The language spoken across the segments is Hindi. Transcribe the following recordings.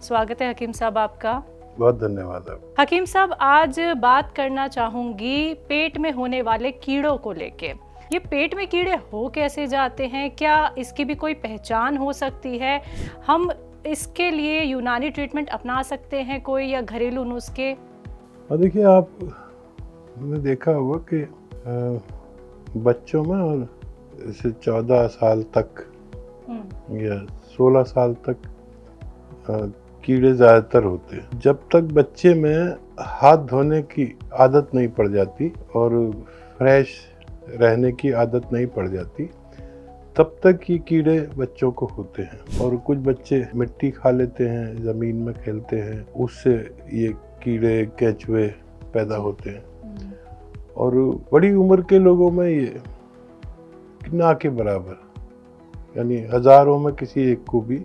स्वागत है हकीम साहब आपका। बहुत धन्यवाद आप। हकीम साहब, आज बात करना चाहूँगी पेट में होने वाले कीड़ों को लेके। ये पेट में कीड़े हो कैसे जाते हैं, क्या इसकी भी कोई पहचान हो सकती है? हम इसके लिए यूनानी ट्रीटमेंट अपना सकते हैं कोई, या घरेलू नुस्खे? और देखिए, आपने देखा होगा कि बच्चों में और जैसे 14 साल तक या 16 साल तक कीड़े ज़्यादातर होते हैं। जब तक बच्चे में हाथ धोने की आदत नहीं पड़ जाती और फ्रेश रहने की आदत नहीं पड़ जाती, तब तक ये कीड़े बच्चों को होते हैं। और कुछ बच्चे मिट्टी खा लेते हैं, ज़मीन में खेलते हैं, उससे ये कीड़े केंचुए पैदा होते हैं। और बड़ी उम्र के लोगों में ये ना के बराबर, यानी हज़ारों में किसी एक को भी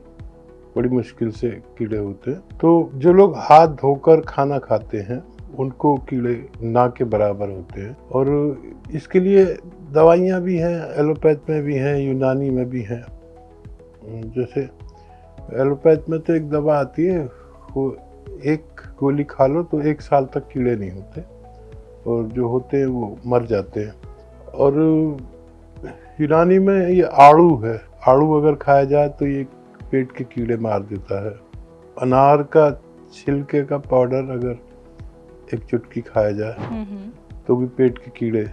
बड़ी मुश्किल से कीड़े होते हैं। तो जो लोग हाथ धोकर खाना खाते हैं उनको कीड़े ना के बराबर होते हैं। और इसके लिए दवाइयाँ भी हैं, एलोपैथ में भी हैं, यूनानी में भी हैं। जैसे एलोपैथ में तो एक दवा आती है, वो एक गोली खा लो तो 1 साल तक कीड़े नहीं होते, और जो होते हैं वो मर जाते हैं। और यूनानी में ये आड़ू है, आड़ू अगर खाया जाए तो ये पेट के कीड़े मार देता है। अनार का छिलके का पाउडर अगर एक चुटकी खाया जाए तो भी पेट के कीड़े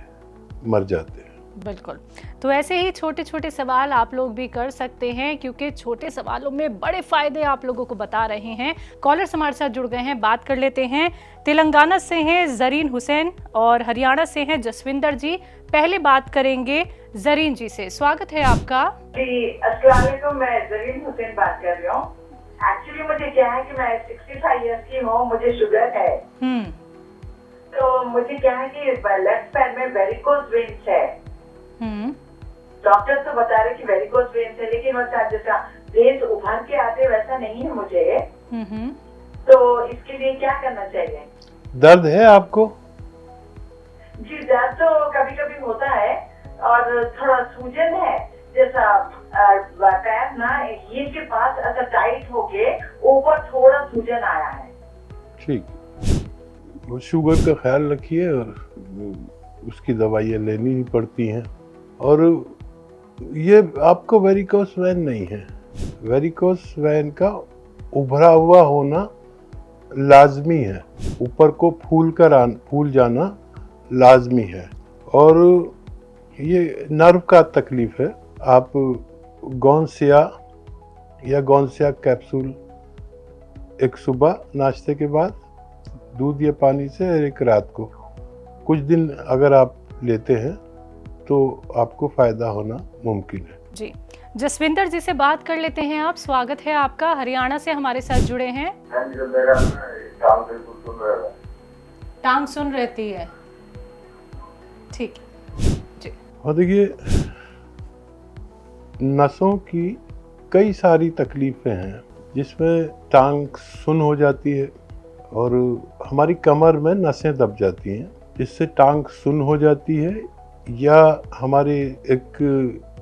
मर जाते हैं। बिल्कुल। तो ऐसे ही छोटे छोटे सवाल आप लोग भी कर सकते हैं, क्योंकि छोटे सवालों में बड़े फायदे आप लोगों को बता रहे हैं। कॉलर्स हमारे साथ जुड़ गए हैं, बात कर लेते हैं। तेलंगाना से हैं जरीन हुसैन और हरियाणा से हैं जसविंदर जी। पहले बात करेंगे जरीन जी से। स्वागत है आपका। जी अस्सलाम वालेकुम, मैं जरीन हुसैन बात कर रही हूँ। एक्चुअली मुझे क्या है कि मैं 65 ईयर्स की हूँ, मुझे शुगर है। तो मुझे क्या है कि लेफ्ट पैर में वेरिकोज वेन्स है। डॉक्टर तो बता रहे कि वेरिकोज वेन्स है, लेकिन वो जैसा वेन्स उभर के आते वैसा नहीं है मुझे। तो इसके लिए क्या करना चाहिए? दर्द है आपको? जी दर्द तो कभी कभी होता है, और थोड़ा सूजन है, जैसा पैर ना हील के पास ऐसा टाइट होके ऊपर थोड़ा सूजन आया है। ठीक, वो शुगर का ख्याल रखिए और उसकी दवाइयाँ लेनी ही पड़ती हैं। और ये आपको वेरिकोस वेन नहीं है। वेरिकोस वेन का उभरा हुआ होना लाजमी है, ऊपर को फूल जाना लाजमी है। और ये नर्व का तकलीफ है। आप गोंसिया कैप्सूल एक सुबह नाश्ते के बाद दूध या पानी से, एक रात को, कुछ दिन अगर आप लेते हैं तो आपको फायदा होना मुमकिन है। जी, जसविंदर जी से बात कर लेते हैं आप। स्वागत है आपका, हरियाणा से हमारे साथ जुड़े हैं। टांग सुन रहती है, ठीक जी। और देखिए, नसों की कई सारी तकलीफें हैं जिसमें टांग सुन हो जाती है, और हमारी कमर में नसें दब जाती हैं जिससे टांग सुन हो जाती है। या हमारी एक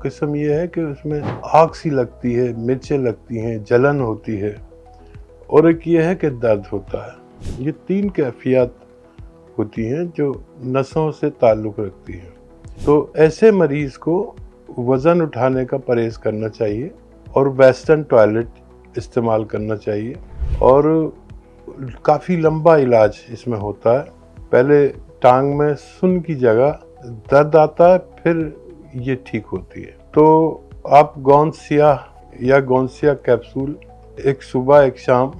किस्म ये है कि उसमें आग सी लगती है, मिर्चें लगती हैं, जलन होती है, और एक ये है कि दर्द होता है। ये 3 कैफियत होती हैं जो नसों से ताल्लुक़ रखती हैं। तो ऐसे मरीज़ को वज़न उठाने का परहेज़ करना चाहिए और वेस्टर्न टॉयलेट इस्तेमाल करना चाहिए। और काफ़ी लंबा इलाज इसमें होता है। पहले टांग में सुन की जगह दर्द आता है, फिर ये ठीक होती है। तो आप गोंसिया कैप्सूल एक सुबह एक शाम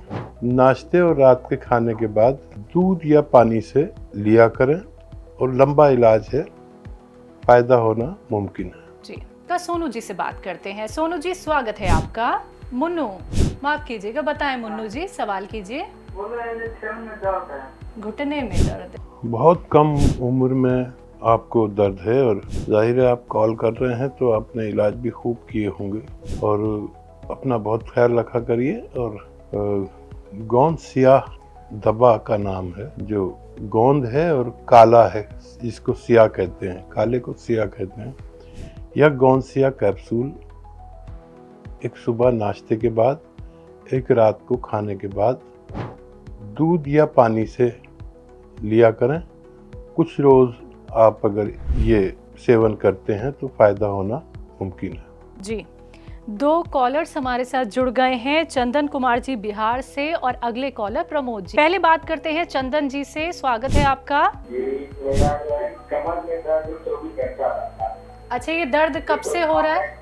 नाश्ते और रात के खाने के बाद दूध या पानी से लिया करें, और लंबा इलाज है, फायदा होना मुमकिन है। जी, तो सोनू जी से बात करते हैं। सोनू जी, स्वागत है आपका। मुन्नू, माफ कीजिएगा, बताएं मुन्नू जी, सवाल कीजिए। घुटने में दर्द, बहुत कम उम्र में आपको दर्द है, और जाहिर है आप कॉल कर रहे हैं तो आपने इलाज भी खूब किए होंगे, और अपना बहुत ख्याल रखा करिए। और गोंसिया दवा का नाम है, जो गोंद है और काला है, जिसको सिया कहते हैं, काले को सिया कहते हैं। यह गोंसिया कैप्सूल एक सुबह नाश्ते के बाद एक रात को खाने के बाद दूध या पानी से लिया करें। कुछ रोज़ आप अगर ये सेवन करते हैं तो फ़ायदा होना मुमकिन है। जी, 2 कॉलर्स हमारे साथ जुड़ गए हैं, चंदन कुमार जी बिहार से और अगले कॉलर प्रमोद जी। पहले बात करते हैं चंदन जी से, स्वागत है आपका। अच्छा, ये दर्द कब से हो रहा है?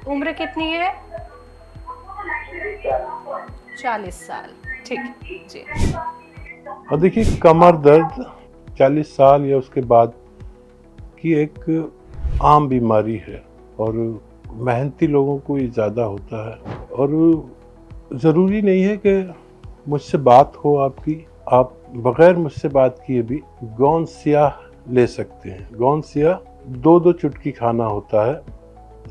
उम्र कितनी है? 40 साल। ठीक जी। और देखिए, कमर दर्द 40 साल या उसके बाद की एक आम बीमारी है और मेहनती लोगों को ये ज़्यादा होता है। और ज़रूरी नहीं है कि मुझसे बात हो आपकी, आप बग़ैर मुझसे बात किए भी गोंद स्याह ले सकते हैं। गोंद स्याह 2-2 चुटकी खाना होता है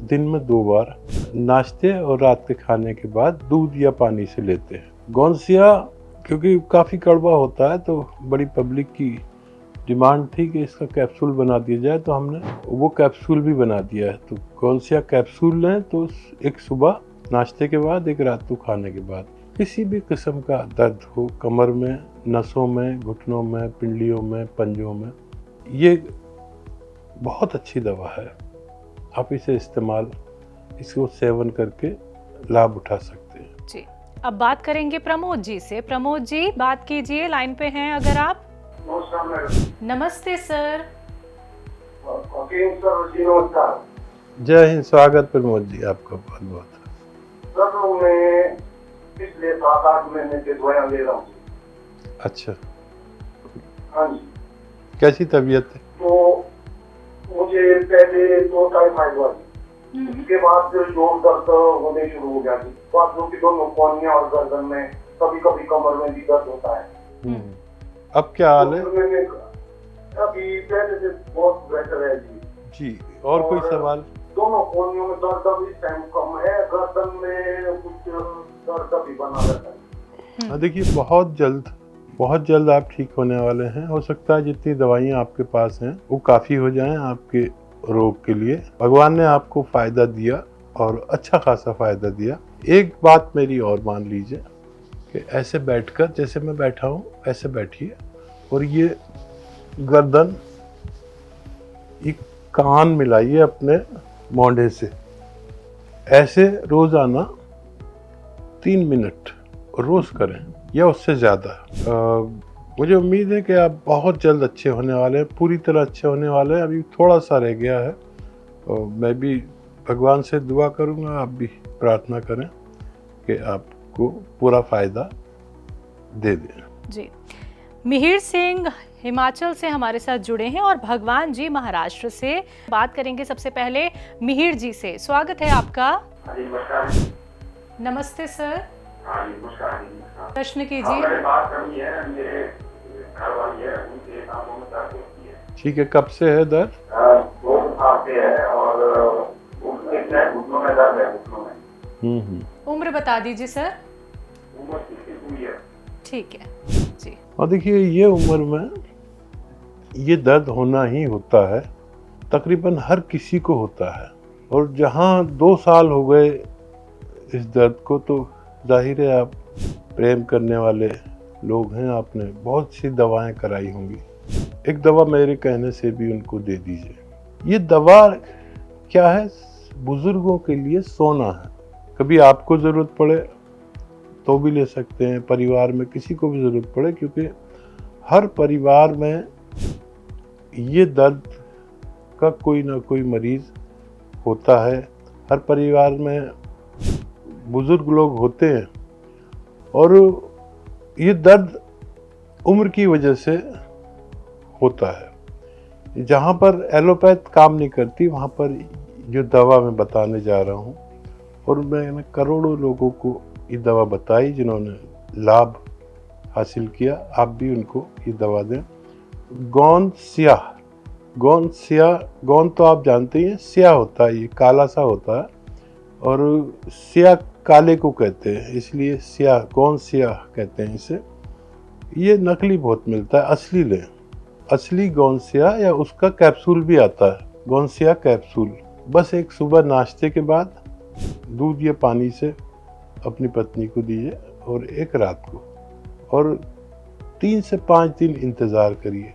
दिन में 2 बार, नाश्ते और रात के खाने के बाद दूध या पानी से लेते हैं। गोंद स्याह क्योंकि काफ़ी कड़वा होता है तो बड़ी पब्लिक की डिमांड थी कि इसका कैप्सूल बना दिया जाए, तो हमने वो कैप्सूल भी बना दिया है। तो कौन सा कैप्सूल लें तो एक सुबह नाश्ते के बाद, एक रात को खाने के बाद। किसी भी किस्म का दर्द हो, कमर में, नसों में, घुटनों में, पिंडलियों में, पंजों में, ये बहुत अच्छी दवा है। आप इसे इसको सेवन करके लाभ उठा सकते हैं। जी, अब बात करेंगे प्रमोद जी से। प्रमोद जी, बात कीजिए, लाइन पे हैं अगर आप। नमस्ते सर। जय हिंद, स्वागत प्रमोद जी आपका बहुत बहुत। सर, मैं पिछले 7-8 महीने से दवाइयाँ ले रहा हूँ। अच्छा, हाँ जी। कैसी तबीयत है? तो मुझे पहले तो टाइफाइड हुआ थी, उसके बाद फिर जोर दर्द होने शुरू हो गया थी। बाजू की दोनों कोहनियाँ और गर्दन में, कभी कभी कमर में भी दर्द होता है। अब क्या हाल है? तो अभी पहले से बहुत बेहतर है जी। और कोई सवाल? दोनों कोहनियों में दर्द अभी टाइम कम है, गर्दन में कुछ दर्द भी बना रहता है। देखिए, बहुत जल्द आप ठीक होने वाले हैं। हो सकता है जितनी दवाइयाँ आपके पास हैं वो काफ़ी हो जाएं आपके रोग के लिए। भगवान ने आपको फ़ायदा दिया और अच्छा खासा फ़ायदा दिया। एक बात मेरी और मान लीजिए कि ऐसे बैठकर, जैसे मैं बैठा हूँ ऐसे बैठिए और ये गर्दन, ये कान मिलाइए अपने मोंढे से। ऐसे रोज़ाना 3 मिनट रोज़ करें या उससे ज़्यादा। मुझे उम्मीद है कि आप बहुत जल्द अच्छे होने वाले हैं, पूरी तरह अच्छे होने वाले हैं। अभी थोड़ा सा रह गया है और मैं भी भगवान से दुआ करूँगा, आप भी प्रार्थना करें कि आपको पूरा फ़ायदा दे दें। जी, मिहिर सिंह हिमाचल से हमारे साथ जुड़े हैं और भगवान जी महाराष्ट्र से। बात करेंगे सबसे पहले मिहिर जी से। स्वागत है आपका। नमस्ते सर। प्रश्न कीजिए। ठीक है, कब से है दर्द? उम्र बता दीजिए सर। ठीक है जी। और देखिए, ये उम्र में ये दर्द होना ही होता है, तकरीबन हर किसी को होता है। और जहाँ 2 साल हो गए इस दर्द को, तो जाहिर है आप प्रेम करने वाले लोग हैं, आपने बहुत सी दवाएं कराई होंगी। एक दवा मेरे कहने से भी उनको दे दीजिए। ये दवा क्या है? बुजुर्गों के लिए सोना है। कभी आपको ज़रूरत पड़े तो भी ले सकते हैं, परिवार में किसी को भी ज़रूरत पड़े, क्योंकि हर परिवार में ये दर्द का कोई ना कोई मरीज़ होता है। हर परिवार में बुज़ुर्ग लोग होते हैं और ये दर्द उम्र की वजह से होता है। जहाँ पर एलोपैथ काम नहीं करती, वहाँ पर जो दवा मैं बताने जा रहा हूँ, और मैंने करोड़ों लोगों को ये दवा बताई जिन्होंने लाभ हासिल किया। आप भी उनको ये दवा दें। गोंद स्याह, गोंद तो आप जानते हैं, स्याह होता है, ये काला सा होता है, और स्याह काले को कहते हैं, इसलिए स्याह, गोंद स्याह कहते हैं इसे। ये नकली बहुत मिलता है, असली लें। असली गोंद स्याह या उसका कैप्सूल भी आता है, गोंद स्याह कैप्सूल। बस एक सुबह नाश्ते के बाद दूध या पानी से अपनी पत्नी को दीजिए और एक रात को, और 3 से 5 दिन इंतज़ार करिए।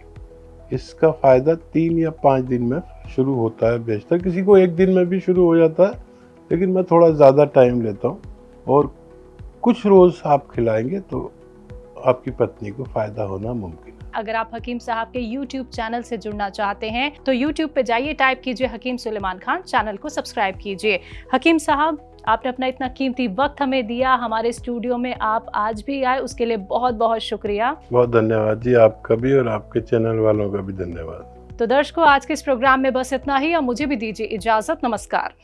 इसका फ़ायदा 3 या 5 दिन में शुरू होता है बेशतर, किसी को 1 दिन में भी शुरू हो जाता है, लेकिन मैं थोड़ा ज़्यादा टाइम लेता हूँ। और कुछ रोज़ आप खिलाएंगे तो आपकी पत्नी को फ़ायदा होना मुमकिन है। अगर आप हकीम साहब के YouTube चैनल से जुड़ना चाहते हैं तो YouTube पे जाइए, टाइप कीजिए हकीम सुलेमान खान, चैनल को सब्सक्राइब कीजिए। हकीम साहब, आपने अपना इतना कीमती वक्त हमें दिया, हमारे स्टूडियो में आप आज भी आए, उसके लिए बहुत बहुत शुक्रिया। बहुत धन्यवाद जी, आपका भी और आपके चैनल वालों का भी धन्यवाद। तो दर्शकों, आज के इस प्रोग्राम में बस इतना ही, और मुझे भी दीजिए इजाजत। नमस्कार।